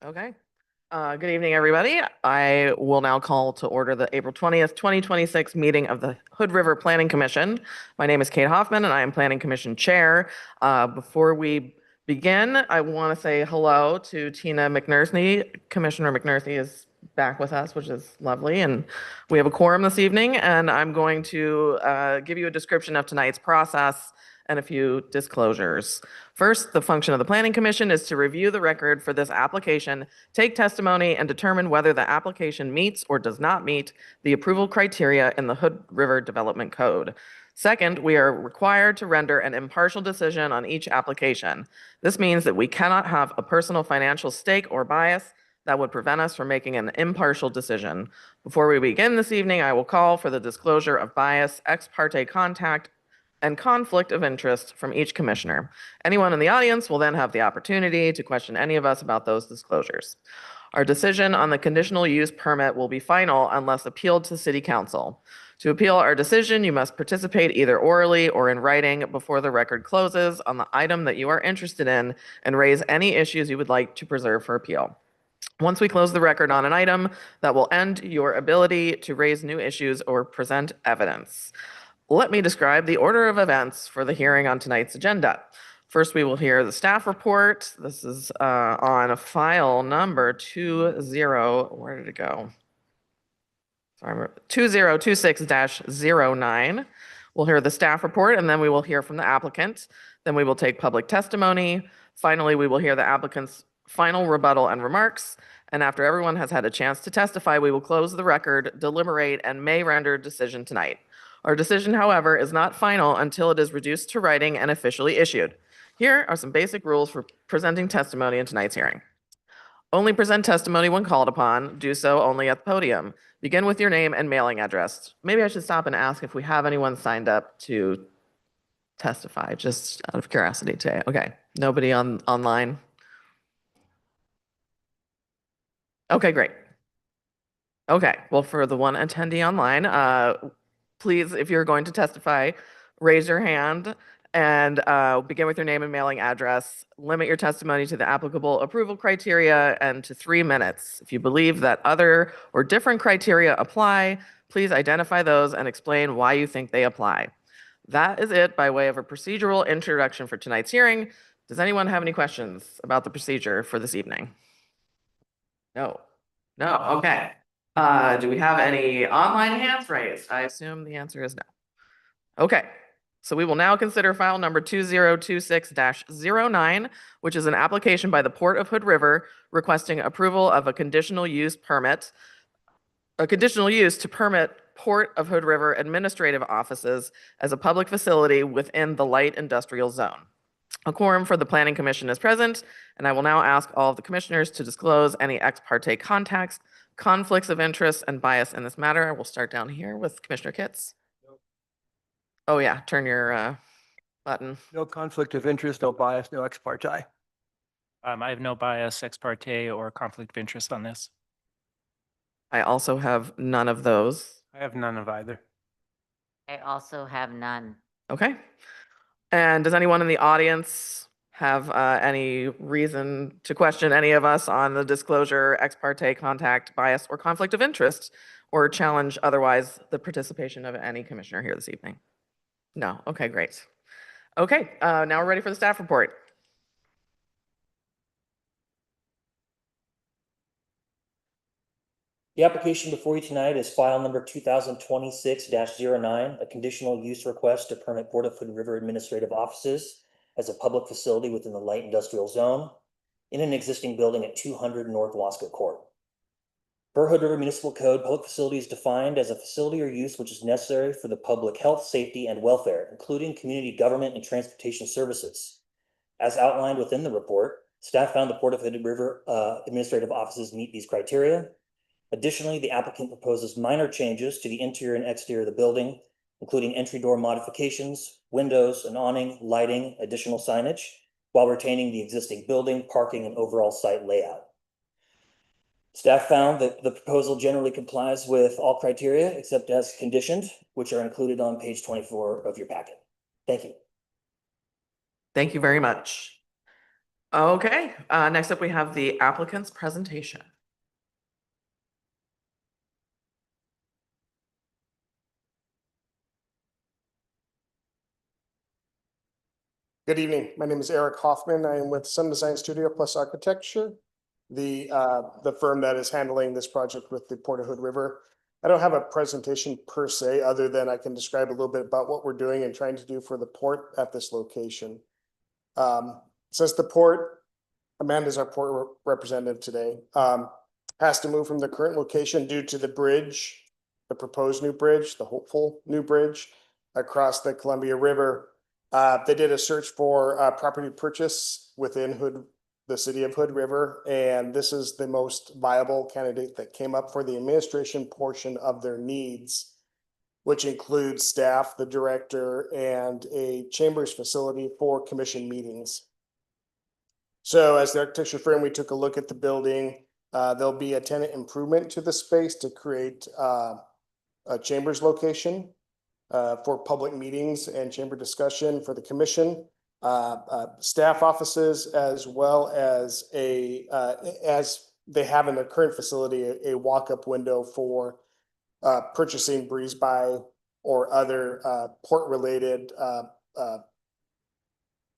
Okay. Good evening, everybody. I will now call to order the April 20th, 2026 meeting of the Hood River Planning Commission. My name is Kate Hoffman, and I am Planning Commission Chair. Before we begin, I want to say hello to Tina McNerney. Commissioner McNerney is back with us, which is lovely, and we have a quorum this evening, and I'm going to give you a description of tonight's process and a few disclosures. First, the function of the Planning Commission is to review the record for this application, take testimony, and determine whether the application meets or does not meet the approval criteria in the Hood River Development Code. Second, we are required to render an impartial decision on each application. This means that we cannot have a personal financial stake or bias that would prevent us from making an impartial decision. Before we begin this evening, I will call for the disclosure of bias, ex parte contact, and conflict of interest from each commissioner. Anyone in the audience will then have the opportunity to question any of us about those disclosures. Our decision on the conditional use permit will be final unless appealed to City Council. To appeal our decision, you must participate either orally or in writing before the record closes on the item that you are interested in and raise any issues you would like to preserve for appeal. Once we close the record on an item, that will end your ability to raise new issues or present evidence. Let me describe the order of events for the hearing on tonight's agenda. First, we will hear the staff report. This is on file number where did it go? Sorry, 2026-09. We'll hear the staff report, and then we will hear from the applicant. Then we will take public testimony. Finally, we will hear the applicant's final rebuttal and remarks. And after everyone has had a chance to testify, we will close the record, deliberate, and may render a decision tonight. Our decision, however, is not final until it is reduced to writing and officially issued. Here are some basic rules for presenting testimony in tonight's hearing. Only present testimony when called upon. Do so only at the podium. Begin with your name and mailing address. Maybe I should stop and ask if we have anyone signed up to testify, just out of curiosity today. Okay, nobody online? Okay, great. Okay, well, for the one attendee online, please, if you're going to testify, raise your hand and begin with your name and mailing address. Limit your testimony to the applicable approval criteria and to 3 minutes. If you believe that other or different criteria apply, please identify those and explain why you think they apply. That is it by way of a procedural introduction for tonight's hearing. Does anyone have any questions about the procedure for this evening? No. No, okay. Do we have any online hands raised? I assume the answer is no. Okay, so we will now consider file number 2026-09, which is an application by the Port of Hood River requesting approval of a conditional use permit, a conditional use to permit Port of Hood River administrative offices as a public facility within the light industrial zone. A quorum for the Planning Commission is present, and I will now ask all of the commissioners to disclose any ex parte contacts, conflicts of interest, and bias in this matter. We'll start down here with Commissioner Kitts. Oh yeah, turn your button. No conflict of interest, no bias, no ex parte. I have no bias, ex parte, or conflict of interest on this. I also have none of those. I have none of either. I also have none. Okay. And does anyone in the audience have any reason to question any of us on the disclosure, ex parte, contact, bias, or conflict of interest, or challenge otherwise the participation of any commissioner here this evening? No. Okay, great. Okay, now we're ready for the staff report. The application before you tonight is file number 2026-09, a conditional use request to permit Port of Hood River administrative offices as a public facility within the light industrial zone in an existing building at 200 North Wasco Court. Per Hood River Municipal Code, public facility is defined as a facility or use which is necessary for the public health, safety, and welfare, including community government and transportation services. As outlined within the report, staff found the Port of Hood River administrative offices meet these criteria. Additionally, the applicant proposes minor changes to the interior and exterior of the building, including entry door modifications, windows, an awning, lighting, additional signage, while retaining the existing building, parking, and overall site layout. Staff found that the proposal generally complies with all criteria except as conditioned, which are included on page 24 of your packet. Thank you. Thank you very much. Okay, next up we have the applicant's presentation. Good evening. My name is Eric Hoffman. I am with Sun Design Studio Plus Architecture, the firm that is handling this project with the Port of Hood River. I don't have a presentation per se, other than I can describe a little bit about what we're doing and trying to do for the port at this location. Since the port, Amanda's our port representative today, has to move from the current location due to the bridge, the proposed new bridge, the hopeful new bridge across the Columbia River. They did a search for property purchase within the city of Hood River, and this is the most viable candidate that came up for the administration portion of their needs, which includes staff, the director, and a chambers facility for commission meetings. So as the architecture firm, we took a look at the building. There'll be a tenant improvement to the space to create a chambers location for public meetings and chamber discussion for the commission, staff offices, as well as as they have in their current facility, a walk-up window for purchasing breeze by or other port-related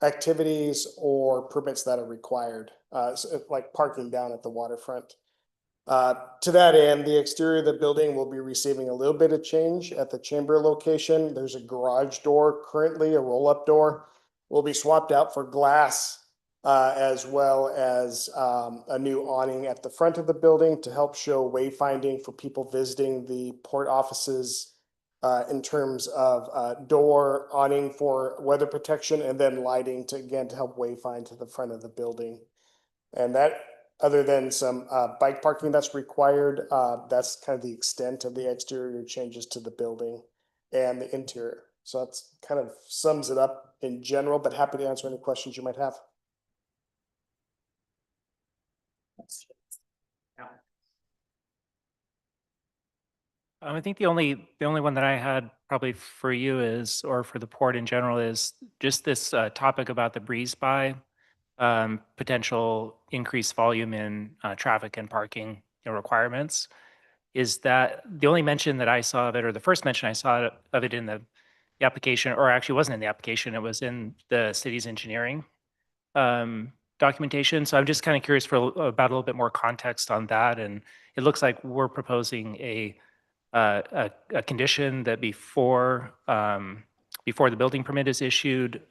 activities or permits that are required, like parking down at the waterfront. To that end, the exterior of the building will be receiving a little bit of change at the chamber location. There's a garage door currently, a roll-up door, will be swapped out for glass, as well as a new awning at the front of the building to help show wayfinding for people visiting the port offices, in terms of door, awning for weather protection, and then lighting to help wayfind to the front of the building. And that, other than some bike parking that's required, that's kind of the extent of the exterior changes to the building and the interior. So that's kind of sums it up in general, but happy to answer any questions you might have. I think the only one that I had probably for you is, or for the port in general, is just this topic about the breeze by potential increased volume in traffic and parking requirements. Is that the only mention that I saw of it, or the first mention I saw of it in the application, or actually wasn't in the application, it was in the city's engineering documentation. So I'm just kind of curious about a little bit more context on that. And it looks like we're proposing a condition that before the building permit is issued,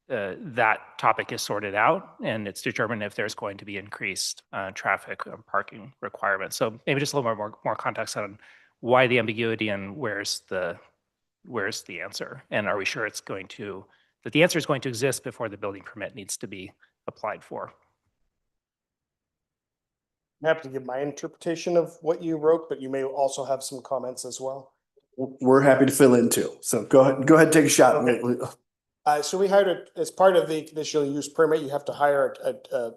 that topic is sorted out and it's determined if there's going to be increased traffic or parking requirements. So maybe just a little more context on why the ambiguity and where's the answer, and are we sure that the answer is going to exist before the building permit needs to be applied for? I'm happy to give my interpretation of what you wrote, but you may also have some comments as well. We're happy to fill in too. So go ahead, take a shot. Okay. So we hired as part of the conditional use permit, you have to hire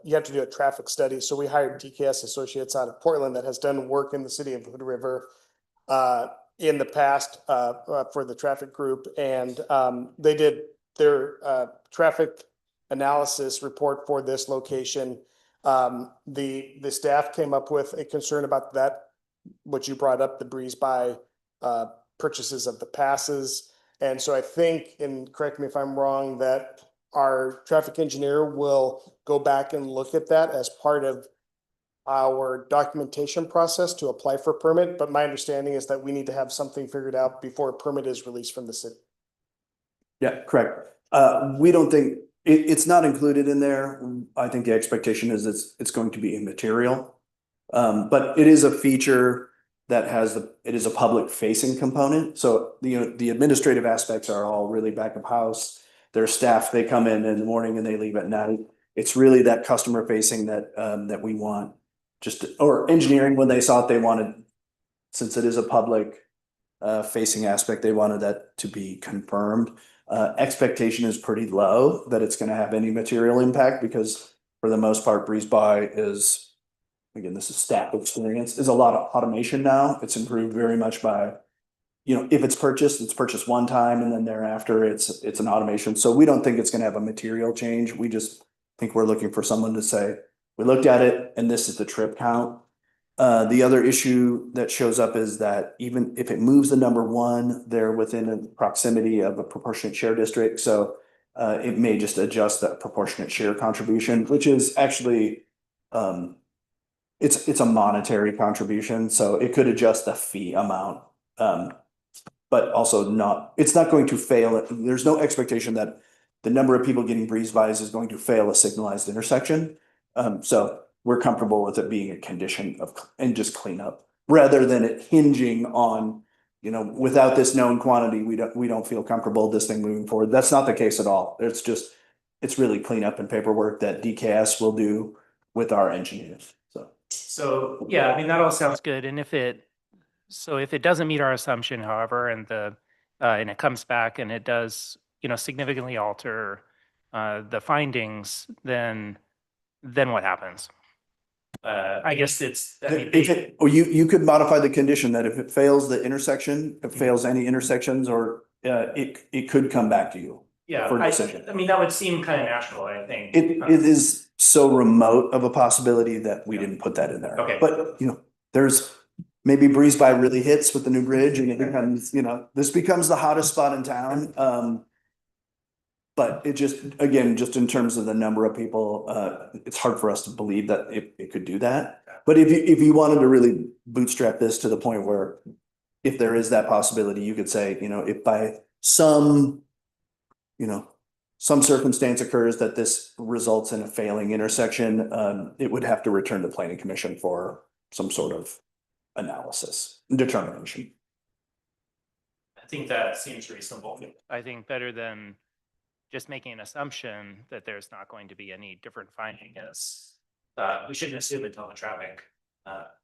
you have to do a traffic study. So we hired DKS Associates out of Portland that has done work in the city of Hood River in the past for the traffic group, and they did their traffic analysis report for this location. The staff came up with a concern about that, what you brought up, the breeze by purchases of the passes. And so I think, and correct me if I'm wrong, that our traffic engineer will go back and look at that as part of our documentation process to apply for a permit. But my understanding is that we need to have something figured out before a permit is released from the city. Yeah, correct. We don't think it's not included in there. I think the expectation is it's going to be immaterial. But it is a feature that it is a public facing component. So the administrative aspects are all really back of house. Their staff, they come in the morning and they leave at night. It's really that customer facing that we want, or engineering, when they saw it, they wanted, since it is a public facing aspect, they wanted that to be confirmed. Expectation is pretty low that it's going to have any material impact, because for the most part, breeze by is, again, this is staff experience, is a lot of automation now. It's improved very much by, if it's purchased one time and then thereafter it's an automation. So we don't think it's going to have a material change. We just think we're looking for someone to say, we looked at it and this is the trip count. The other issue that shows up is that even if it moves the number one, they're within a proximity of a proportionate share district. So it may just adjust that proportionate share contribution, which is actually it's a monetary contribution, so it could adjust the fee amount. But also it's not going to fail. There's no expectation that the number of people getting breeze bys is going to fail a signalized intersection. So we're comfortable with it being a condition and just cleanup rather than it hinging on, without this known quantity, we don't feel comfortable this thing moving forward. That's not the case at all. It's really cleanup and paperwork that DKS will do with our engineers. So, yeah, I mean, that all sounds good. And if it doesn't meet our assumption, however, and it comes back and it does, significantly alter the findings, then what happens? I guess You could modify the condition that if it fails the intersection, it fails any intersections, or it could come back to you. Yeah, for decision. I mean, that would seem kind of natural, I think. It is so remote of a possibility that we didn't put that in there. Okay. But, there's maybe breeze by really hits with the new bridge and it becomes, this becomes the hottest spot in town. But it just in terms of the number of people, it's hard for us to believe that it could do that. But if you wanted to really bootstrap this to the point where if there is that possibility, you could say, if by some circumstance occurs that this results in a failing intersection, it would have to return to planning commission for some sort of analysis and determination. I think that seems reasonable. I think better than just making an assumption that there's not going to be any different finding is we shouldn't assume until the traffic.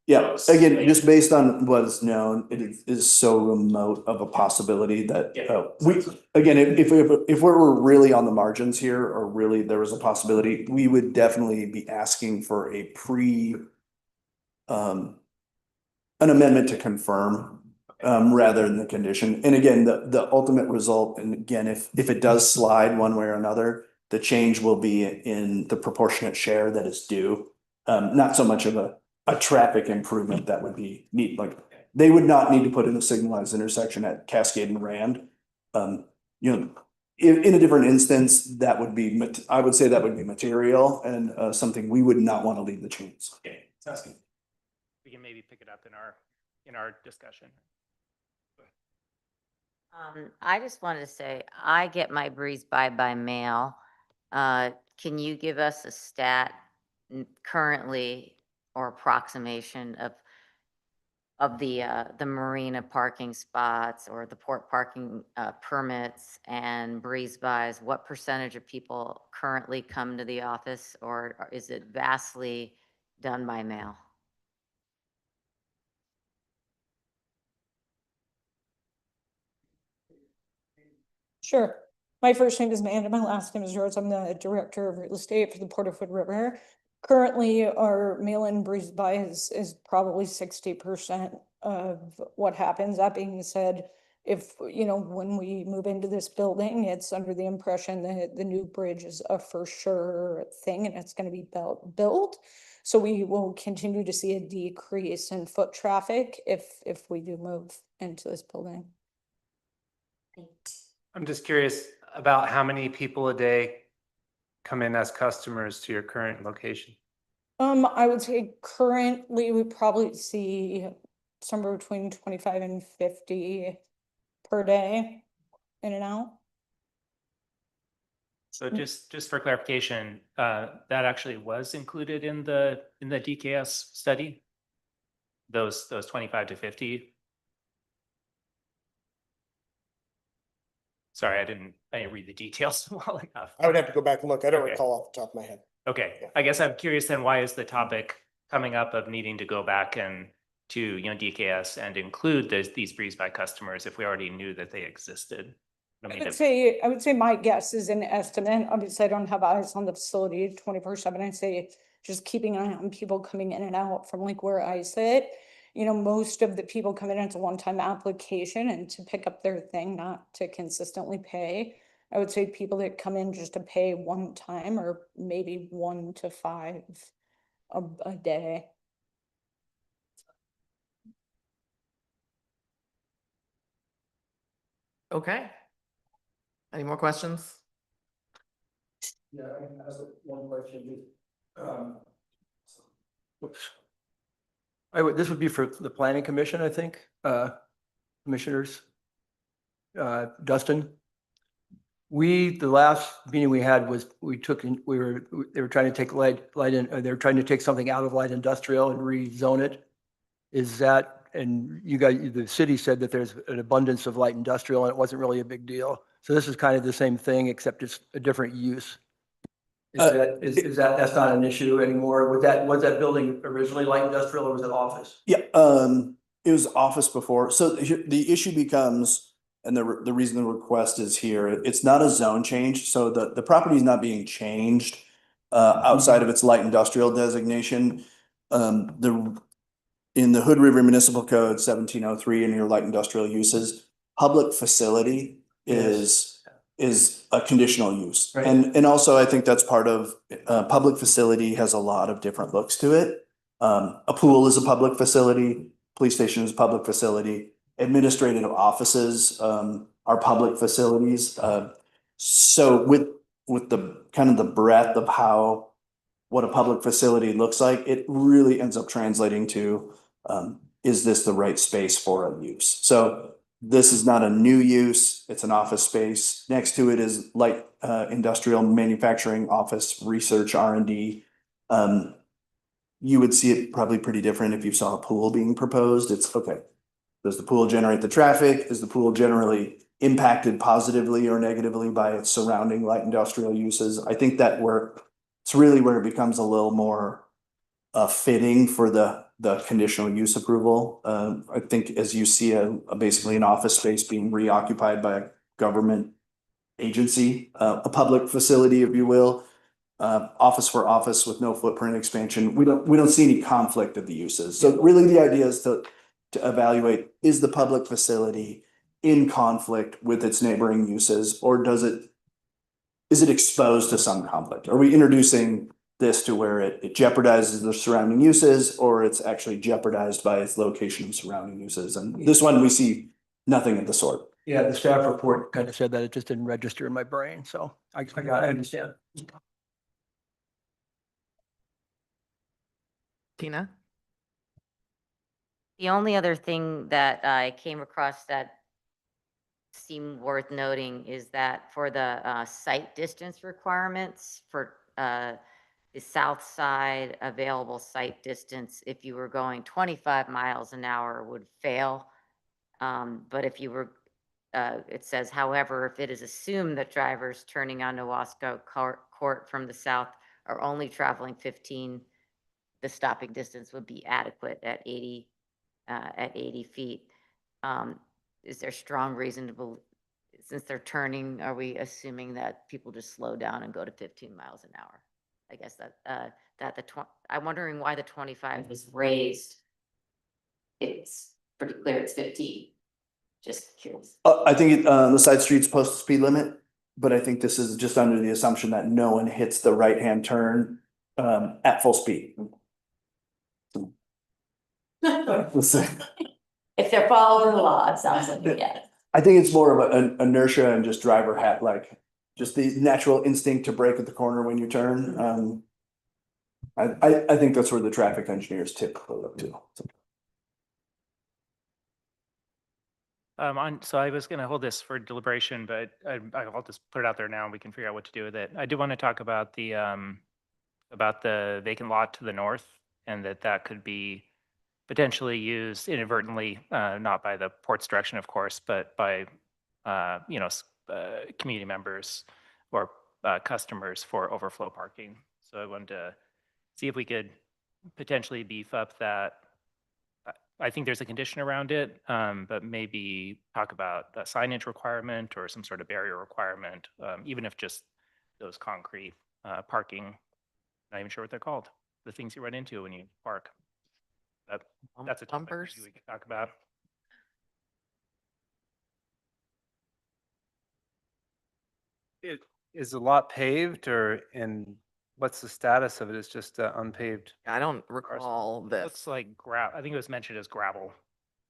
Yeah, again, just based on what is known, it is so remote of a possibility that if we were really on the margins here, or really there was a possibility, we would definitely be asking for an amendment to confirm rather than the condition. And again, the ultimate result, and again, if it does slide one way or another, the change will be in the proportionate share that is due. Not so much of a traffic improvement that would be neat. Like they would not need to put in a signalized intersection at Cascade and Rand. In a different instance, that would be, I would say that would be material and something we would not want to leave the chance. Okay, sounds good. We can maybe pick it up in our discussion. I just wanted to say, I get my breeze by mail. Can you give us a stat currently or approximation of the marina parking spots or the port parking permits and breeze bys? What percentage of people currently come to the office, or is it vastly done by mail? Sure. My first name is Amanda. My last name is Rhodes. I'm the director of real estate for the Port of Hood River. Currently, our mail-in breeze by is probably 60% of what happens. That being said, if, when we move into this building, it's under the impression that the new bridge is a for sure thing and it's going to be built. So we will continue to see a decrease in foot traffic if we do move into this building. I'm just curious about how many people a day come in as customers to your current location. I would say currently we probably see somewhere between 25 and 50 per day in and out. So just for clarification, that actually was included in the DKS study. Those 25 to 50. Sorry, I didn't read the details well enough. I would have to go back and look. I don't Okay. recall off the top of my head. Okay, I guess I'm curious then, why is the topic coming up of needing to go back and to DKS and include these breeze by customers if we already knew that they existed? I would say my guess is an estimate. Obviously, I don't have eyes on the facility 24/7. I say just keeping an eye on people coming in and out from like where I sit. Most of the people come in, it's a one-time application and to pick up their thing, not to consistently pay. I would say people that come in just to pay one time or maybe 1 to 5 a day. Okay. Any more questions? Yeah, I can ask one question. Oops. This would be for the planning commission, I think, commissioners. Dustin. The last meeting we had was, they were trying to take they were trying to take something out of light industrial and rezone it. Is that, and you guys, the city said that there's an abundance of light industrial and it wasn't really a big deal. So this is kind of the same thing, except it's a different use. That's not an issue anymore? Was that building originally light industrial or was it office? Yeah, it was office before. So the issue becomes, and the reason the request is here, it's not a zone change. So the property is not being changed outside of its light industrial designation. In the Hood River Municipal Code 1703 in your light industrial uses, public facility is a conditional use. Right. And also I think that's part of, public facility has a lot of different looks to it. A pool is a public facility, police station is a public facility, administrative offices are public facilities. So with the kind of the breadth of what a public facility looks like, it really ends up translating to, is this the right space for a use? So this is not a new use, it's an office space. Next to it is light industrial manufacturing, office, research, R&D. You would see it probably pretty different if you saw a pool being proposed. It's okay. Does the pool generate the traffic? Is the pool generally impacted positively or negatively by its surrounding light industrial uses? I think it's really where it becomes a little more fitting for the conditional use approval. I think as you see basically an office space being reoccupied by a government agency, a public facility, if you will, office for office with no footprint expansion, we don't see any conflict of the uses. So really the idea is to evaluate, is the public facility in conflict with its neighboring uses, or is it exposed to some conflict? Are we introducing this to where it jeopardizes the surrounding uses, or it's actually jeopardized by its location and surrounding uses? And this one, we see nothing of the sort. Yeah, the staff report kind of said that it just didn't register in my brain, so I understand. Tina? The only other thing that I came across that seemed worth noting is that for the site distance requirements for the south side available site distance, if you were going 25 miles an hour would fail. But if you were, it says, however, if it is assumed that drivers turning onto Wasco Court from the south are only traveling 15, the stopping distance would be adequate at 80 feet. Is there strong reason to believe, since they're turning, are we assuming that people just slow down and go to 15 miles an hour? I guess I'm wondering why the 25 was raised. It's pretty clear it's 15. Just curious. I think the side streets post the speed limit, but I think this is just under the assumption that no one hits the right-hand turn at full speed. Let's see. If they're following the law, it sounds like, yeah. I think it's more of an inertia and just driver hat, like just the natural instinct to brake at the corner when you turn. I think that's where the traffic engineers typically look to. So I was going to hold this for deliberation, but I'll just put it out there now and we can figure out what to do with it. I do want to talk about the vacant lot to the north, and that could be potentially used inadvertently, not by the port's direction, of course, but by community members or customers for overflow parking. So I wanted to see if we could potentially beef up that. I think there's a condition around it, but maybe talk about a signage requirement or some sort of barrier requirement, even if just those concrete parking, not even sure what they're called, the things you run into when you park. That's a topic Bumpers? maybe we could talk about. Is the lot paved or what's the status of it? It's just unpaved. I don't recall It this. looks like I think it was mentioned as gravel.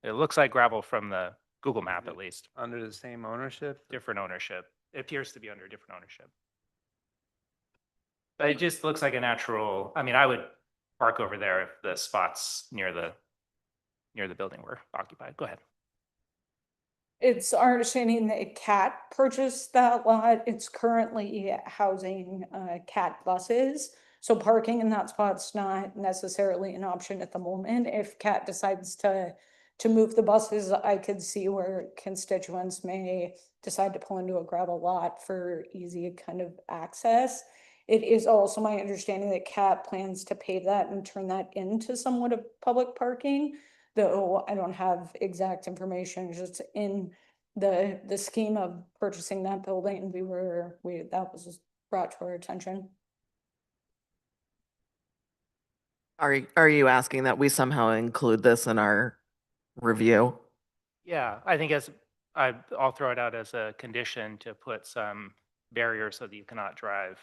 It looks like gravel from the Google map at least. Under the same ownership? Different ownership. It appears to be under different ownership. But it just looks like a natural, I mean, I would park over there if the spots near the building were occupied. Go ahead. It's our understanding that CAT purchased that lot. It's currently housing CAT buses. So parking in that spot's not necessarily an option at the moment. If CAT decides to move the buses, I could see where constituents may decide to pull into a gravel lot for easy kind of access. It is also my understanding that CAT plans to pave that and turn that into somewhat of public parking. Though I don't have exact information, just in the scheme of purchasing that building, that was brought to our attention. Are you asking that we somehow include this in our review? Yeah, I think I'll throw it out as a condition to put some barriers so that you cannot drive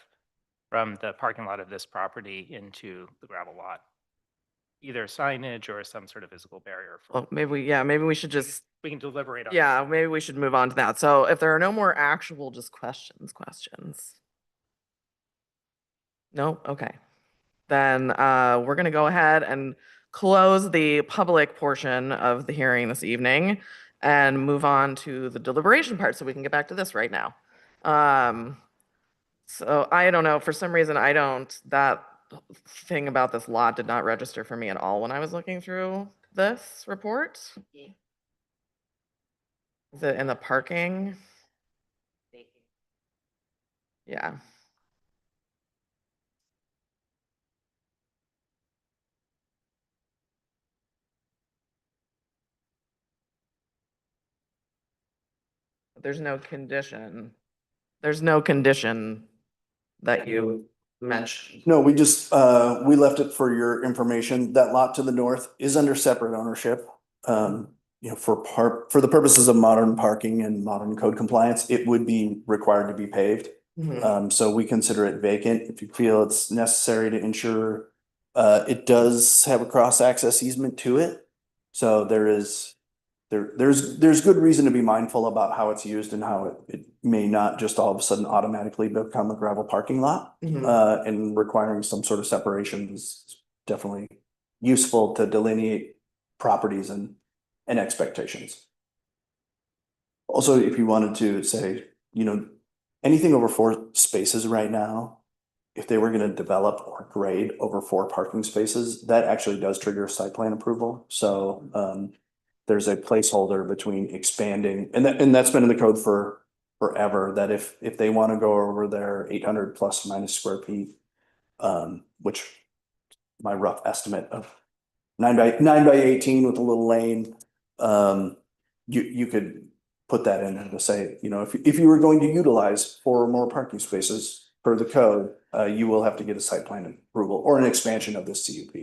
from the parking lot of this property into the gravel lot. Either signage or some sort of physical barrier. Well, maybe we should just, We can deliberate on. yeah, maybe we should move on to that. So if there are no more actual just questions. No? Okay. Then we're going to go ahead and close the public portion of the hearing this evening and move on to the deliberation part so we can get back to this right now. So I don't know, for some reason that thing about this lot did not register for me at all when I was looking through this report. Is it in the parking? Yeah. There's no condition. There's no condition that you mentioned. No, we just, we left it for your information. That lot to the north is under separate ownership. You know, for the purposes of modern parking and modern code compliance, it would be required to be paved. So we consider it vacant. If you feel it's necessary to ensure, it does have a cross access easement to it. So there's good reason to be mindful about how it's used and how it may not just all of a sudden automatically become a gravel parking lot. And requiring some sort of separation is definitely useful to delineate properties and expectations. Also, if you wanted to say, you know, anything over 4 spaces right now, if they were going to develop or grade over 4 parking spaces, that actually does trigger site plan approval. So there's a placeholder between expanding, and that's been in the code for forever, that if they want to go over their 800 plus minus square feet, which my rough estimate of 9 by 18 with a little lane, you could put that in and to say, you know, if you were going to utilize 4 or more parking spaces per the code, you will have to get a site plan approval or an expansion of this CUP.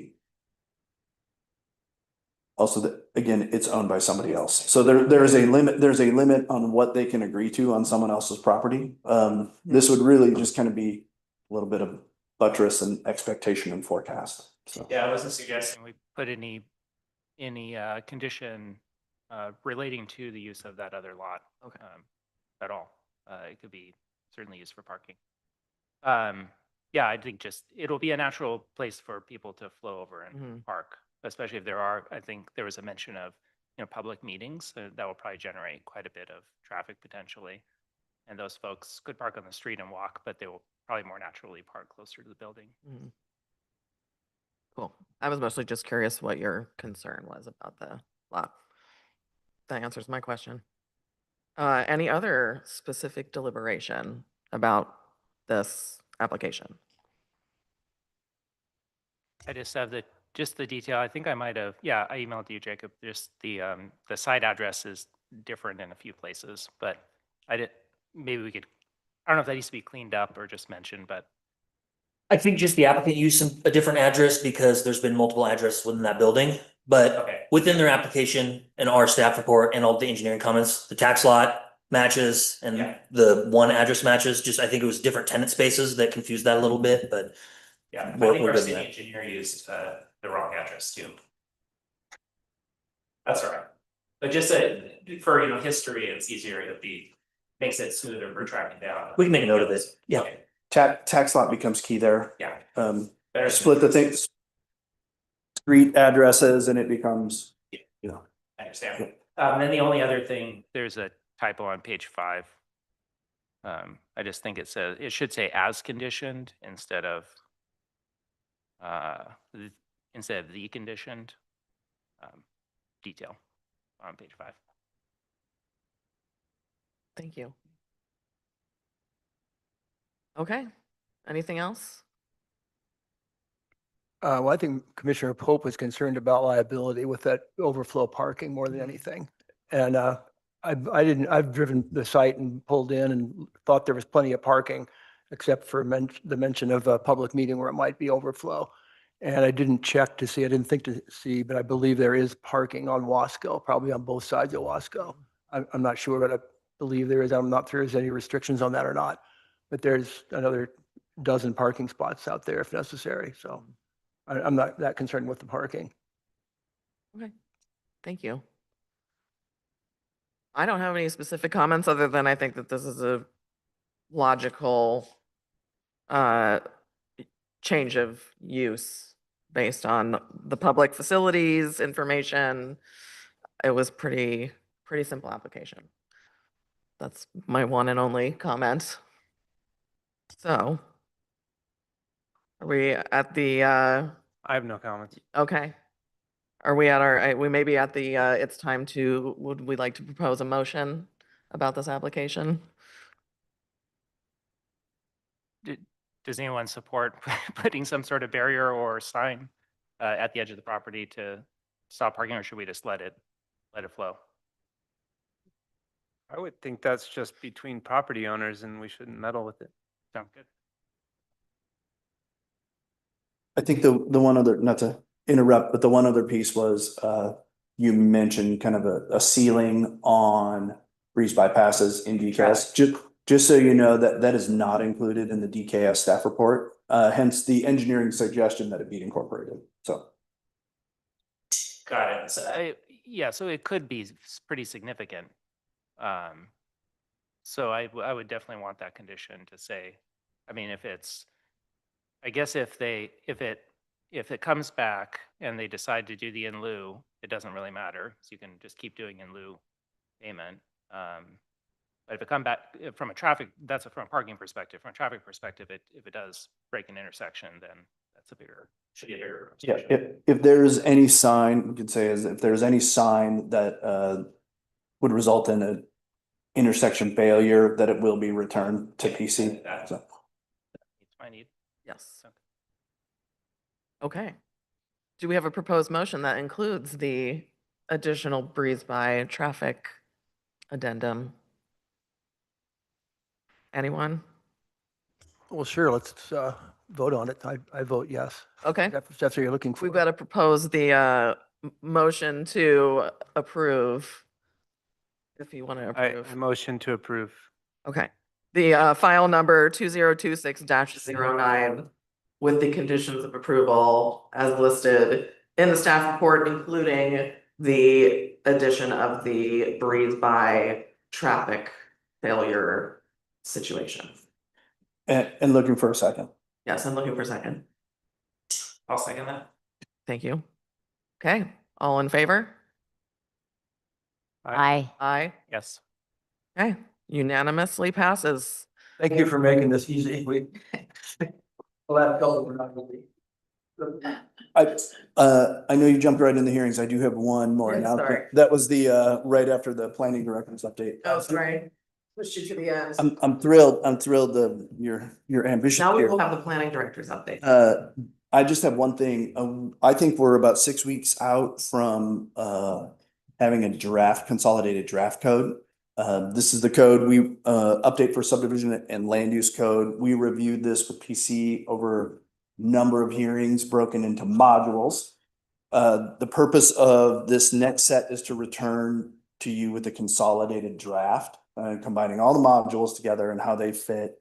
Also, again, it's owned by somebody else. So there's a limit on what they can agree to on someone else's property. This would really just kind of be a little bit of buttress and expectation and forecast. So. Yeah, I wasn't suggesting we put any condition relating to the use of that other lot. Okay. At all. It could be certainly used for parking. Yeah, I think just it'll be a natural place for people to flow over and park, especially if I think there was a mention of, you know, public meetings that will probably generate quite a bit of traffic potentially. And those folks could park on the street and walk, but they will probably more naturally park closer to the building. Cool. I was mostly just curious what your concern was about the lot. That answers my question. Any other specific deliberation about this application? I just have the detail. I think I might have, yeah, I emailed you, Jacob. Just the site address is different in a few places, but maybe we could, I don't know if that needs to be cleaned up or just mentioned, but. I think just the applicant used a different address because there's been multiple addresses within that building. But Okay. within their application and our staff report and all the engineering comments, the tax lot matches Yeah. and the one address matches, just, I think it was different tenant spaces that confused that a little bit, but Yeah, I We're- think we're our good city with that. engineer used the wrong address too. That's all right. But just for, history, it's easier, makes it smoother for tracking down. we can make a note of it. Yeah. Okay, Tax lot becomes key there. Yeah. Better split the things. Street addresses and it becomes, I understand. Then the only other thing, there's a typo on page 5. I just think it should say as conditioned instead of the conditioned detail on page 5. Thank you. Okay, anything else? Well, I think Commissioner Pope was concerned about liability with that overflow parking more than anything. And I've driven the site and pulled in and thought there was plenty of parking, except for the mention of a public meeting where it might be overflow. And I didn't check to see, I didn't think to see, but I believe there is parking on Wasco, probably on both sides of Wasco. I'm not sure, but I believe there is. I'm not sure there's any restrictions on that or not. But there's another dozen parking spots out there if necessary, so. I'm not that concerned with the parking. Okay, thank you. I don't have any specific comments other than I think that this is a logical change of use based on the public facilities information. It was pretty simple application. That's my one and only comment. So are we at the I have no comments. okay. Are we at we may be at the it's time to, would we like to propose a motion about this application? Does anyone support putting some sort of barrier or sign at the edge of the property to stop parking, or should we just let it flow? I would think that's just between property owners and we shouldn't meddle with it. Sound good? I think the one other, not to interrupt, but the one other piece was, you mentioned kind of a ceiling on breeze bypasses in DKS. Just so you know, that is not included in the DKS staff report, hence the engineering suggestion that it be incorporated, so. Got it. So so it could be pretty significant. So I would definitely want that condition to say, I mean, if it comes back and they decide to do the in lieu, it doesn't really matter. So you can just keep doing in lieu payment. But if it come back from a that's from a parking perspective. From a traffic perspective, if it does break an intersection, then that's should be a bigger. Yeah, if there's any sign, we could say is if there's any sign that would result in an intersection failure, that it will be returned to PC. So. It's my need. Yes. Okay. Do we have a proposed motion that includes the additional breeze by traffic addendum? Anyone? Well, sure, let's vote on it. I vote yes. Okay. That's what you're looking for. We've got to propose the motion to approve. If you want to I approve. motion to approve. Okay. The file number 2026-09 with the conditions of approval as listed in the staff report, including the addition of the breeze by traffic failure situation. And looking for a second. Yes, I'm looking for a second. I'll second that. Thank you. Okay, all in favor? Aye. Aye. Yes. Okay, unanimously passes. Thank you for making this easy. Well, that felt we're not gonna be. I know you jumped right in the hearings. I do have one more Yeah, announcement. sorry. That was the right after the planning director's update. Oh, sorry. Pushed you to the end. I'm thrilled your ambition Now we here. will have the planning director's update. I just have one thing. I think we're about 6 weeks out from having a consolidated draft code. This is the code we update for subdivision and land use code. We reviewed this with PC over a number of hearings broken into modules. The purpose of this next set is to return to you with a consolidated draft. combining all the modules together and how they fit,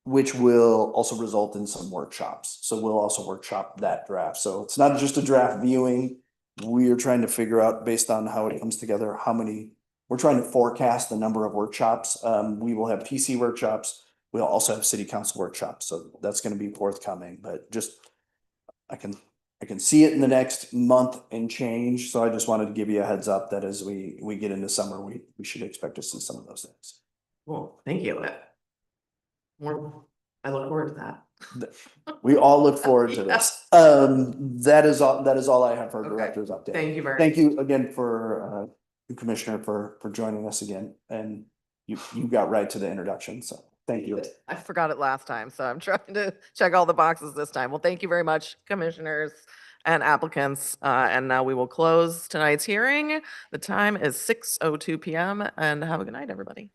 which will also result in some workshops. So we'll also workshop that draft. So it's not just a draft viewing. We are trying to figure out, based on how it comes together, we're trying to forecast the number of workshops. We will have PC workshops. We'll also have city council workshops. So that's going to be forthcoming, but just, I can see it in the next month and change. So I just wanted to give you a heads up that as we get into summer, we should expect to see some of those things. Cool, thank you. I look forward to that. We all look forward to this. That is all I have for Okay. director's update. Thank you very Thank you again for Commissioner for joining us again, and you got right to the introduction, so thank you. I forgot it last time, so I'm trying to check all the boxes this time. Well, thank you very much, commissioners and applicants. And now we will close tonight's hearing. The time is 6:02 PM, and have a good night, everybody.